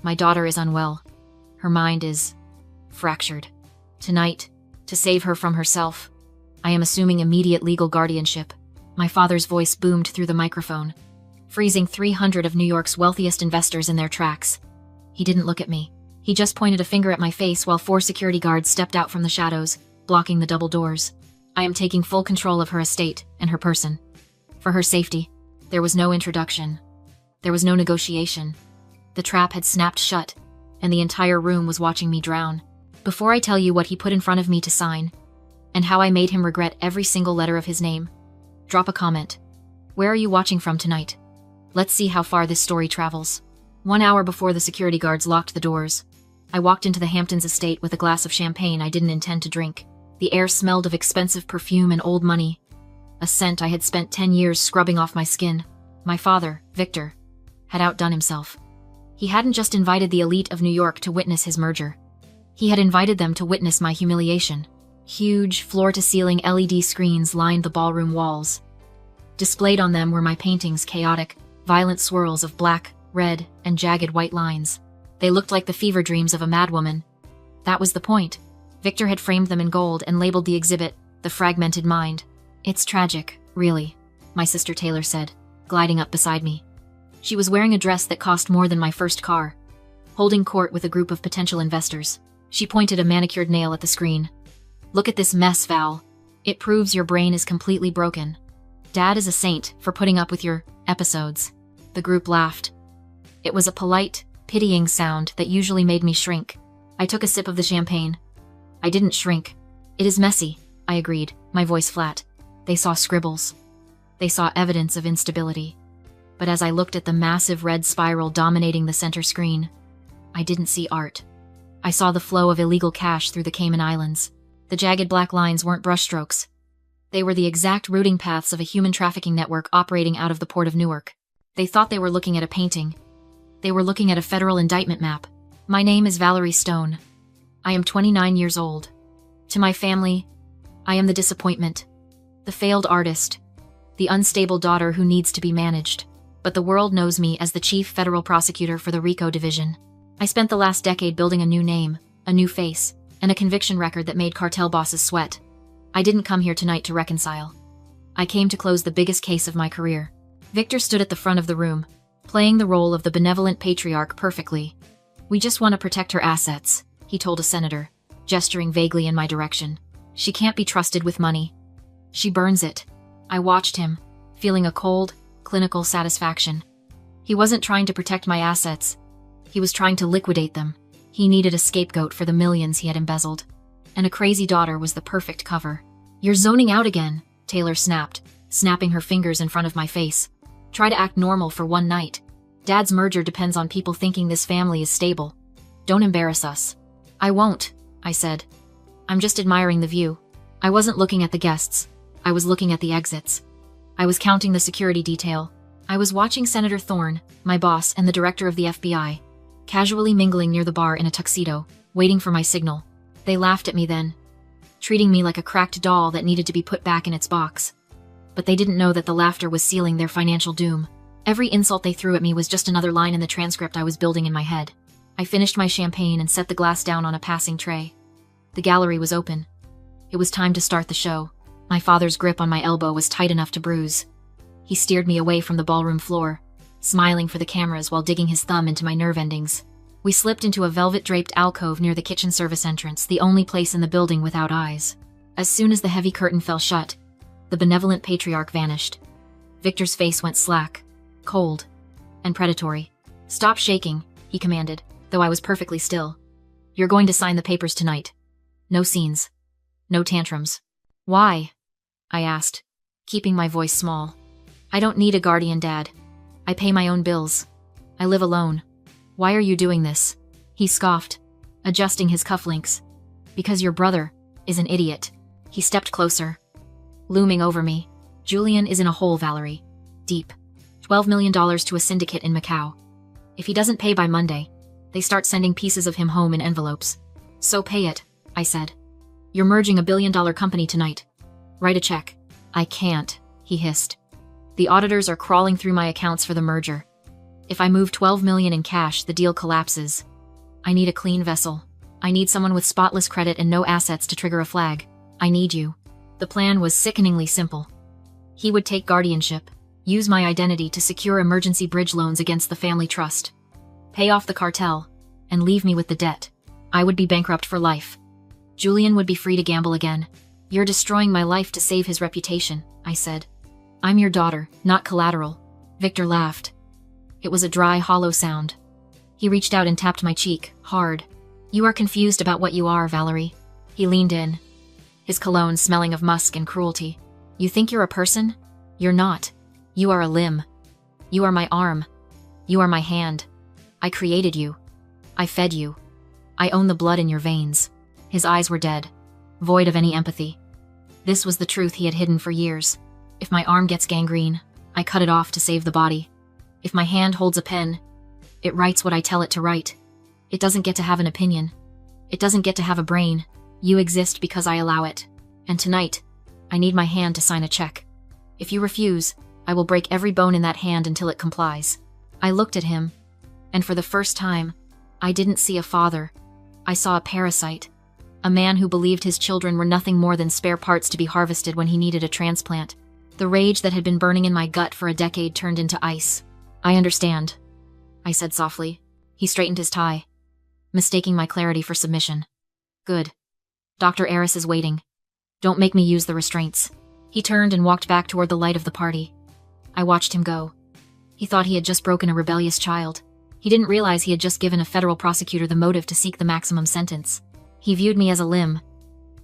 My daughter is unwell. Her mind is fractured. Tonight, to save her from herself, I am assuming immediate legal guardianship. My father's voice boomed through the microphone, freezing 300 of New York's wealthiest investors in their tracks. He didn't look at me. He just pointed a finger at my face while 4 security guards stepped out from the shadows, blocking the double doors. I am taking full control of her estate and her person. For her safety, there was no introduction. There was no negotiation. The trap had snapped shut, and the entire room was watching me drown. Before I tell you what he put in front of me to sign, and how I made him regret every single letter of his name, drop a comment. Where are you watching from tonight? Let's see how far this story travels. 1 hour before the security guards locked the doors, I walked into the Hamptons estate with a glass of champagne I didn't intend to drink. The air smelled of expensive perfume and old money, a scent I had spent 10 years scrubbing off my skin. My father, Victor, had outdone himself. He hadn't just invited the elite of New York to witness his merger. He had invited them to witness my humiliation. Huge, floor-to-ceiling LED screens lined the ballroom walls. Displayed on them were my paintings, chaotic, violent swirls of black, red, and jagged white lines. They looked like the fever dreams of a madwoman. That was the point. Victor had framed them in gold and labeled the exhibit, The Fragmented Mind. It's tragic, really, my sister Taylor said, gliding up beside me. She was wearing a dress that cost more than my first car. Holding court with a group of potential investors, she pointed a manicured nail at the screen. Look at this mess, Val. It proves your brain is completely broken. Dad is a saint for putting up with your episodes. The group laughed. It was a polite, pitying sound that usually made me shrink. I took a sip of the champagne. I didn't shrink. It is messy, I agreed, my voice flat. They saw scribbles. They saw evidence of instability. But as I looked at the massive red spiral dominating the center screen, I didn't see art. I saw the flow of illegal cash through the Cayman Islands. The jagged black lines weren't brushstrokes. They were the exact routing paths of a human trafficking network operating out of the port of Newark. They thought they were looking at a painting. They were looking at a federal indictment map. My name is Valerie Stone. I am 29 years old. To my family, I am the disappointment, the failed artist, the unstable daughter who needs to be managed. But the world knows me as the chief federal prosecutor for the RICO division. I spent the last decade building a new name, a new face, and a conviction record that made cartel bosses sweat. I didn't come here tonight to reconcile. I came to close the biggest case of my career. Victor stood at the front of the room, playing the role of the benevolent patriarch perfectly. We just want to protect her assets, he told a senator, gesturing vaguely in my direction. She can't be trusted with money. She burns it. I watched him, feeling a cold, clinical satisfaction. He wasn't trying to protect my assets. He was trying to liquidate them. He needed a scapegoat for the millions he had embezzled. And a crazy daughter was the perfect cover. You're zoning out again, Taylor snapped, snapping her fingers in front of my face. Try to act normal for one night. Dad's merger depends on people thinking this family is stable. Don't embarrass us. I won't, I said. I'm just admiring the view. I wasn't looking at the guests. I was looking at the exits. I was counting the security detail. I was watching Senator Thorne, my boss and the director of the FBI, casually mingling near the bar in a tuxedo, waiting for my signal. They laughed at me then, treating me like a cracked doll that needed to be put back in its box. But they didn't know that the laughter was sealing their financial doom. Every insult they threw at me was just another line in the transcript I was building in my head. I finished my champagne and set the glass down on a passing tray. The gallery was open. It was time to start the show. My father's grip on my elbow was tight enough to bruise. He steered me away from the ballroom floor, smiling for the cameras while digging his thumb into my nerve endings. We slipped into a velvet-draped alcove near the kitchen service entrance, the only place in the building without eyes. As soon as the heavy curtain fell shut, the benevolent patriarch vanished. Victor's face went slack, cold, and predatory. Stop shaking, he commanded, though I was perfectly still. You're going to sign the papers tonight. No scenes. No tantrums. Why? I asked, keeping my voice small. I don't need a guardian, Dad. I pay my own bills. I live alone. Why are you doing this? He scoffed, adjusting his cufflinks. Because your brother is an idiot. He stepped closer, looming over me. Julian is in a hole, Valerie. Deep. $12 million to a syndicate in Macau. If he doesn't pay by Monday, they start sending pieces of him home in envelopes. So pay it, I said. You're merging a billion-dollar company tonight. Write a check. I can't, he hissed. The auditors are crawling through my accounts for the merger. If I move 12 million in cash, the deal collapses. I need a clean vessel. I need someone with spotless credit and no assets to trigger a flag. I need you. The plan was sickeningly simple. He would take guardianship, use my identity to secure emergency bridge loans against the family trust, pay off the cartel, and leave me with the debt. I would be bankrupt for life. Julian would be free to gamble again. You're destroying my life to save his reputation, I said. I'm your daughter, not collateral. Victor laughed. It was a dry, hollow sound. He reached out and tapped my cheek, hard. You are confused about what you are, Valerie. He leaned in, his cologne smelling of musk and cruelty. You think you're a person? You're not. You are a limb. You are my arm. You are my hand. I created you. I fed you. I own the blood in your veins. His eyes were dead, void of any empathy. This was the truth he had hidden for years. If my arm gets gangrene, I cut it off to save the body. If my hand holds a pen, it writes what I tell it to write. It doesn't get to have an opinion. It doesn't get to have a brain. You exist because I allow it. And tonight, I need my hand to sign a check. If you refuse, I will break every bone in that hand until it complies. I looked at him, and for the first time, I didn't see a father. I saw a parasite. A man who believed his children were nothing more than spare parts to be harvested when he needed a transplant. The rage that had been burning in my gut for a decade turned into ice. I understand, I said softly. He straightened his tie, mistaking my clarity for submission. Good. Dr. Eris is waiting. Don't make me use the restraints. He turned and walked back toward the light of the party. I watched him go. He thought he had just broken a rebellious child. He didn't realize he had just given a federal prosecutor the motive to seek the maximum sentence. He viewed me as a limb.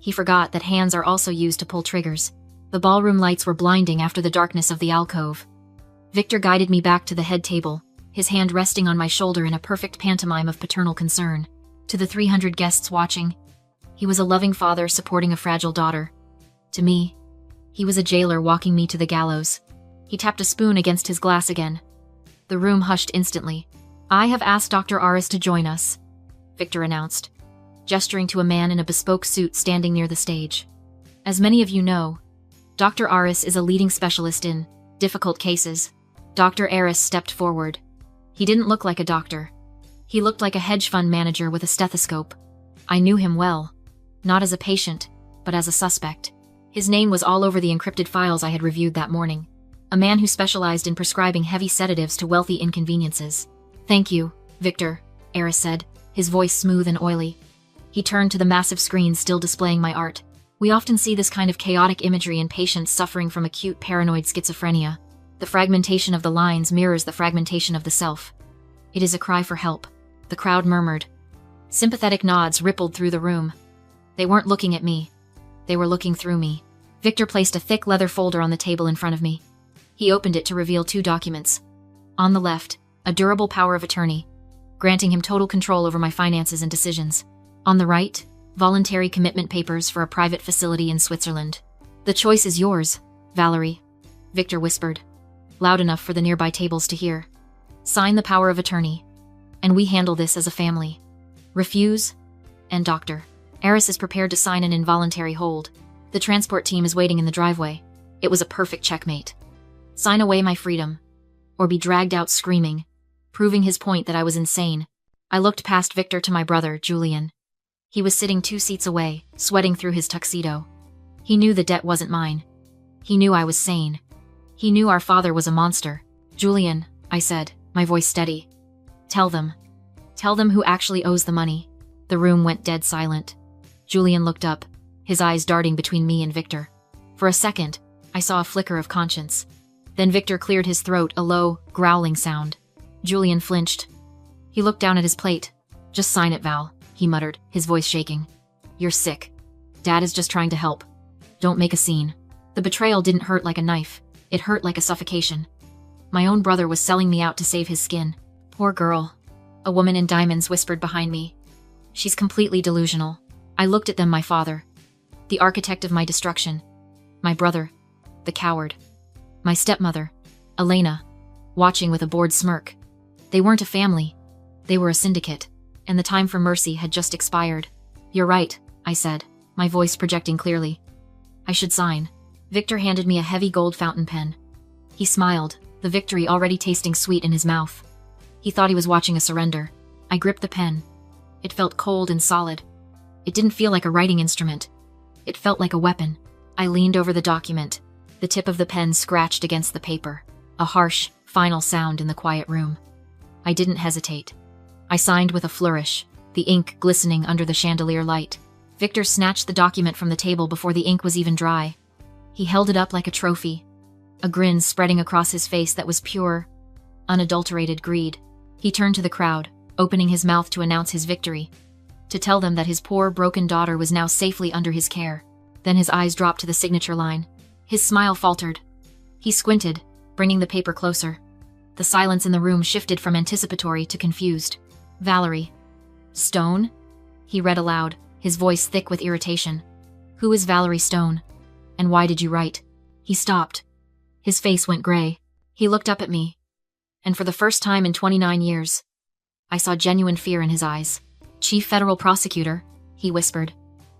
He forgot that hands are also used to pull triggers. The ballroom lights were blinding after the darkness of the alcove. Victor guided me back to the head table, his hand resting on my shoulder in a perfect pantomime of paternal concern. To the 300 guests watching, he was a loving father supporting a fragile daughter. To me, he was a jailer walking me to the gallows. He tapped a spoon against his glass again. The room hushed instantly. I have asked Dr. Aris to join us, Victor announced, gesturing to a man in a bespoke suit standing near the stage. As many of you know, Dr. Aris is a leading specialist in difficult cases. Dr. Aris stepped forward. He didn't look like a doctor. He looked like a hedge fund manager with a stethoscope. I knew him well, not as a patient, but as a suspect. His name was all over the encrypted files I had reviewed that morning. A man who specialized in prescribing heavy sedatives to wealthy inconveniences. Thank you, Victor, Aris said, his voice smooth and oily. He turned to the massive screen still displaying my art. We often see this kind of chaotic imagery in patients suffering from acute paranoid schizophrenia. The fragmentation of the lines mirrors the fragmentation of the self. It is a cry for help, the crowd murmured. Sympathetic nods rippled through the room. They weren't looking at me. They were looking through me. Victor placed a thick leather folder on the table in front of me. He opened it to reveal 2 documents. On the left, a durable power of attorney, granting him total control over my finances and decisions. On the right, voluntary commitment papers for a private facility in Switzerland. The choice is yours, Valerie, Victor whispered, loud enough for the nearby tables to hear. Sign the power of attorney, and we handle this as a family. Refuse, and Dr. Aris is prepared to sign an involuntary hold. The transport team is waiting in the driveway. It was a perfect checkmate. Sign away my freedom, or be dragged out screaming, proving his point that I was insane. I looked past Victor to my brother, Julian. He was sitting 2 seats away, sweating through his tuxedo. He knew the debt wasn't mine. He knew I was sane. He knew our father was a monster. Julian, I said, my voice steady. Tell them. Tell them who actually owes the money. The room went dead silent. Julian looked up, his eyes darting between me and Victor. For a second, I saw a flicker of conscience. Then Victor cleared his throat, a low, growling sound. Julian flinched. He looked down at his plate. Just sign it, Val, he muttered, his voice shaking. You're sick. Dad is just trying to help. Don't make a scene. The betrayal didn't hurt like a knife. It hurt like a suffocation. My own brother was selling me out to save his skin. Poor girl. A woman in diamonds whispered behind me. She's completely delusional. I looked at them, my father. The architect of my destruction. My brother. The coward. My stepmother, Elena, watching with a bored smirk. They weren't a family. They were a syndicate, and the time for mercy had just expired. You're right, I said, my voice projecting clearly. I should sign. Victor handed me a heavy gold fountain pen. He smiled, the victory already tasting sweet in his mouth. He thought he was watching a surrender. I gripped the pen. It felt cold and solid. It didn't feel like a writing instrument. It felt like a weapon. I leaned over the document. The tip of the pen scratched against the paper. A harsh, final sound in the quiet room. I didn't hesitate. I signed with a flourish, the ink glistening under the chandelier light. Victor snatched the document from the table before the ink was even dry. He held it up like a trophy, a grin spreading across his face that was pure, unadulterated greed. He turned to the crowd, opening his mouth to announce his victory, to tell them that his poor, broken daughter was now safely under his care. Then his eyes dropped to the signature line. His smile faltered. He squinted, bringing the paper closer. The silence in the room shifted from anticipatory to confused. Valerie Stone? He read aloud, his voice thick with irritation. Who is Valerie Stone? And why did you write? He stopped. His face went gray. He looked up at me. And for the first time in 29 years, I saw genuine fear in his eyes. Chief Federal Prosecutor, he whispered.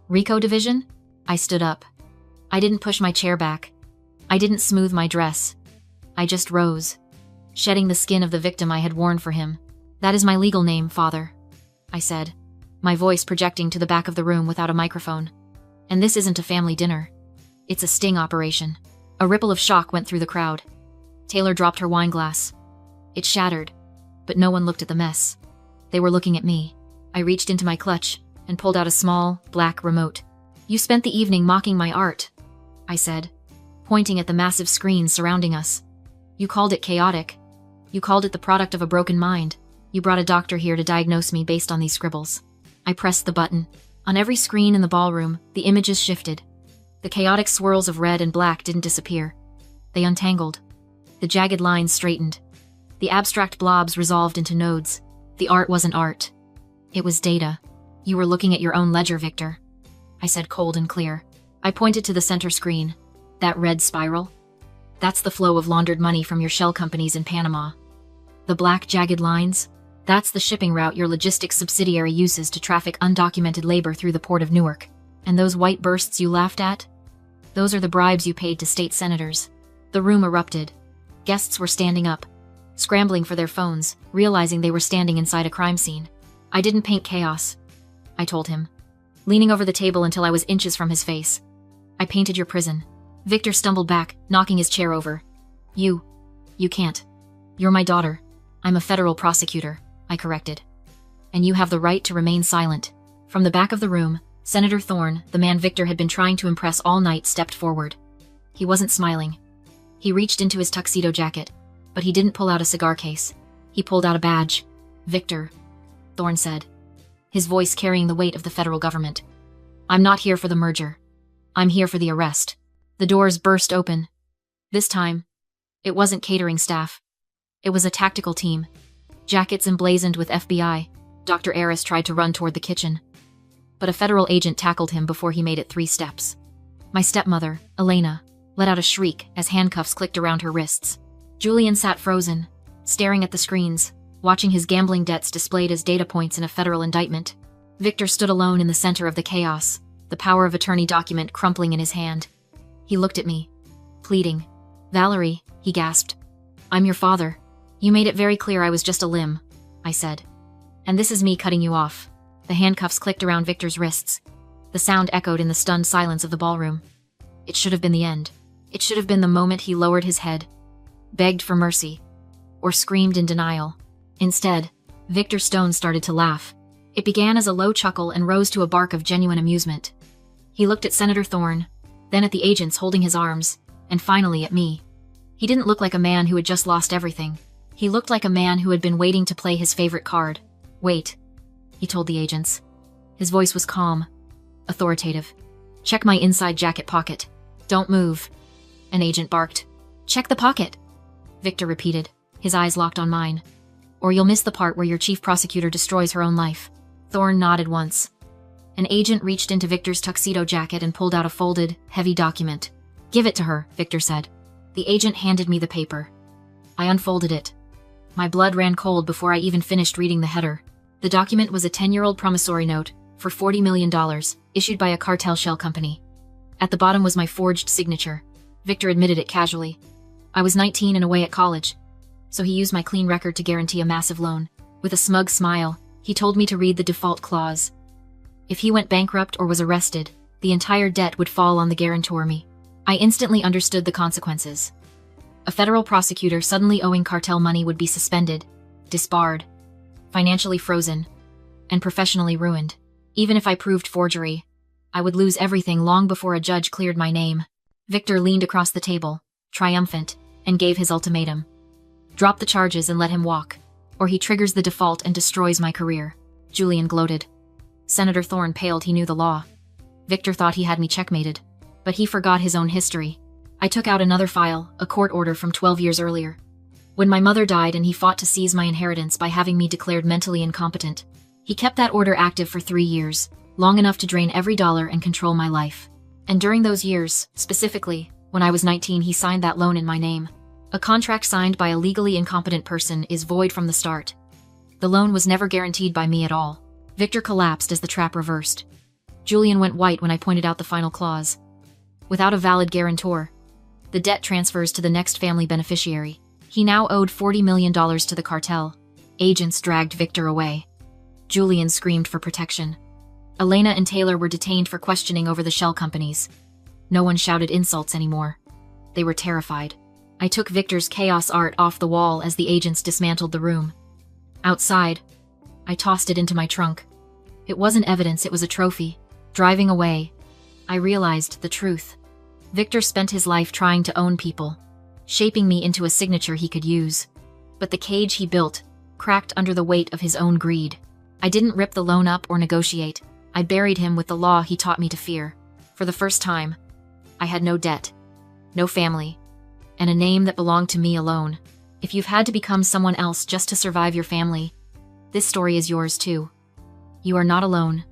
RICO Division? I stood up. I didn't push my chair back. I didn't smooth my dress. I just rose, shedding the skin of the victim I had worn for him. That is my legal name, Father, I said, my voice projecting to the back of the room without a microphone. And this isn't a family dinner. It's a sting operation. A ripple of shock went through the crowd. Taylor dropped her wine glass. It shattered, but no one looked at the mess. They were looking at me. I reached into my clutch and pulled out a small, black remote. You spent the evening mocking my art, I said, pointing at the massive screens surrounding us. You called it chaotic. You called it the product of a broken mind. You brought a doctor here to diagnose me based on these scribbles. I pressed the button. On every screen in the ballroom, the images shifted. The chaotic swirls of red and black didn't disappear. They untangled. The jagged lines straightened. The abstract blobs resolved into nodes. The art wasn't art. It was data. You were looking at your own ledger, Victor, I said, cold and clear. I pointed to the center screen. That red spiral? That's the flow of laundered money from your shell companies in Panama. The black jagged lines? That's the shipping route your logistics subsidiary uses to traffic undocumented labor through the port of Newark. And those white bursts you laughed at? Those are the bribes you paid to state senators. The room erupted. Guests were standing up, scrambling for their phones, realizing they were standing inside a crime scene. I didn't paint chaos, I told him, leaning over the table until I was inches from his face. I painted your prison. Victor stumbled back, knocking his chair over. You can't. You're my daughter. I'm a federal prosecutor, I corrected. And you have the right to remain silent. From the back of the room, Senator Thorne, the man Victor had been trying to impress all night, stepped forward. He wasn't smiling. He reached into his tuxedo jacket, but he didn't pull out a cigar case. He pulled out a badge. Victor, Thorne said, his voice carrying the weight of the federal government. I'm not here for the merger. I'm here for the arrest. The doors burst open. This time, it wasn't catering staff. It was a tactical team. Jackets emblazoned with FBI. Dr. Aris tried to run toward the kitchen, but a federal agent tackled him before he made it 3 steps. My stepmother, Elena, let out a shriek as handcuffs clicked around her wrists. Julian sat frozen, staring at the screens, watching his gambling debts displayed as data points in a federal indictment. Victor stood alone in the center of the chaos, the power of attorney document crumpling in his hand. He looked at me, pleading. Valerie, he gasped. I'm your father. You made it very clear I was just a limb, I said. And this is me cutting you off. The handcuffs clicked around Victor's wrists. The sound echoed in the stunned silence of the ballroom. It should have been the end. It should have been the moment he lowered his head, begged for mercy, or screamed in denial. Instead, Victor Stone started to laugh. It began as a low chuckle and rose to a bark of genuine amusement. He looked at Senator Thorne, then at the agents holding his arms, and finally at me. He didn't look like a man who had just lost everything. He looked like a man who had been waiting to play his favorite card. Wait, he told the agents. His voice was calm, authoritative. Check my inside jacket pocket. Don't move. An agent barked. Check the pocket, Victor repeated, his eyes locked on mine. Or you'll miss the part where your chief prosecutor destroys her own life. Thorne nodded once. An agent reached into Victor's tuxedo jacket and pulled out a folded, heavy document. Give it to her, Victor said. The agent handed me the paper. I unfolded it. My blood ran cold before I even finished reading the header. The document was a 10-year-old promissory note for $40 million, issued by a cartel shell company. At the bottom was my forged signature. Victor admitted it casually. I was 19 and away at college. so he used my clean record to guarantee a massive loan. With a smug smile, he told me to read the default clause. If he went bankrupt or was arrested, the entire debt would fall on the guarantor me. I instantly understood the consequences. A federal prosecutor suddenly owing cartel money would be suspended, disbarred, financially frozen, and professionally ruined. Even if I proved forgery, I would lose everything long before a judge cleared my name. Victor leaned across the table, triumphant, and gave his ultimatum. Drop the charges and let him walk, or he triggers the default and destroys my career. Julian gloated. Senator Thorne paled. He knew the law. Victor thought he had me checkmated, but he forgot his own history. I took out another file, a court order from 12 years earlier, when my mother died and he fought to seize my inheritance by having me declared mentally incompetent. He kept that order active for 3 years, long enough to drain every dollar and control my life. And during those years, specifically, when I was 19, he signed that loan in my name. A contract signed by a legally incompetent person is void from the start. The loan was never guaranteed by me at all. Victor collapsed as the trap reversed. Julian went white when I pointed out the final clause. Without a valid guarantor, the debt transfers to the next family beneficiary. He now owed $40 million to the cartel. Agents dragged Victor away. Julian screamed for protection. Elena and Taylor were detained for questioning over the shell companies. No one shouted insults anymore. They were terrified. I took Victor's chaos art off the wall as the agents dismantled the room. Outside, I tossed it into my trunk. It wasn't evidence, it was a trophy. Driving away, I realized the truth. Victor spent his life trying to own people, shaping me into a signature he could use. But the cage he built cracked under the weight of his own greed. I didn't rip the loan up or negotiate. I buried him with the law he taught me to fear. For the first time, I had no debt, no family, and a name that belonged to me alone. If you've had to become someone else just to survive your family, this story is yours too. You are not alone.